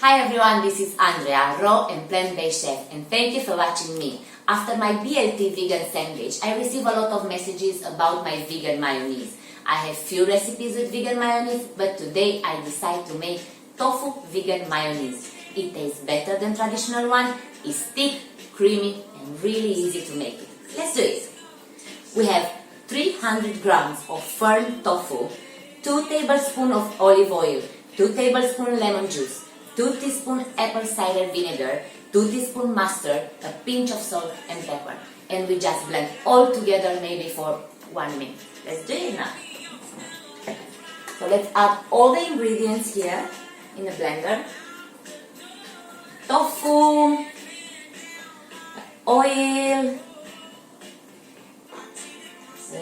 Hi everyone, this is Andrea, raw and plant-based chef, and thank you for watching me. After my BLT vegan sandwich, I receive a lot of messages about my vegan mayonnaise. I have few recipes with vegan mayonnaise, but today I decide to make tofu vegan mayonnaise. It tastes better than traditional one, is thick, creamy, and really easy to make it. Let's do it. We have 300 grams of firm tofu, 2 tablespoons of olive oil, 2 tablespoons lemon juice, 2 teaspoons apple cider vinegar, 2 teaspoons mustard, a pinch of salt and pepper. And we just blend all together maybe for 1 minute. Let's do it now. So let's add all the ingredients here in the blender. Tofu, oil,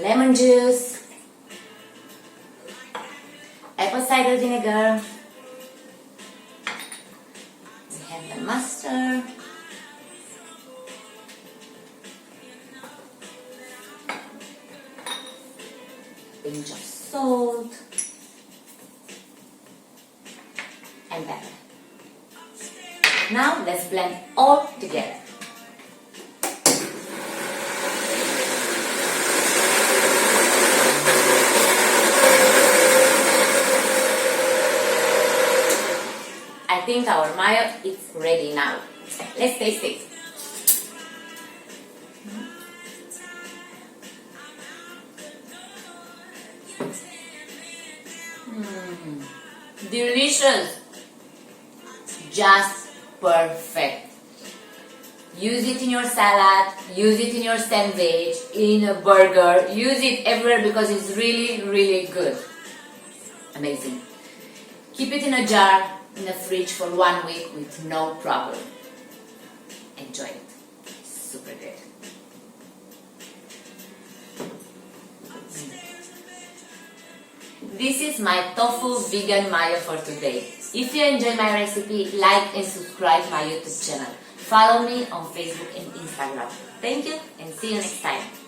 lemon juice, apple cider vinegar, we have the mustard, pinch of salt, and pepper. Now let's blend all together. I think our mayo is ready now. Let's taste it. Delicious. Just perfect. Use it in your salad, use it in your sandwich, in a burger, use it everywhere because it's really good. Amazing. Keep it in a jar in the fridge for 1 week with no problem. Enjoy it. Super good. This is my tofu vegan mayo for today. If you enjoy my recipe, like and subscribe my YouTube channel. Follow me on Facebook and Instagram. Thank you and see you next time.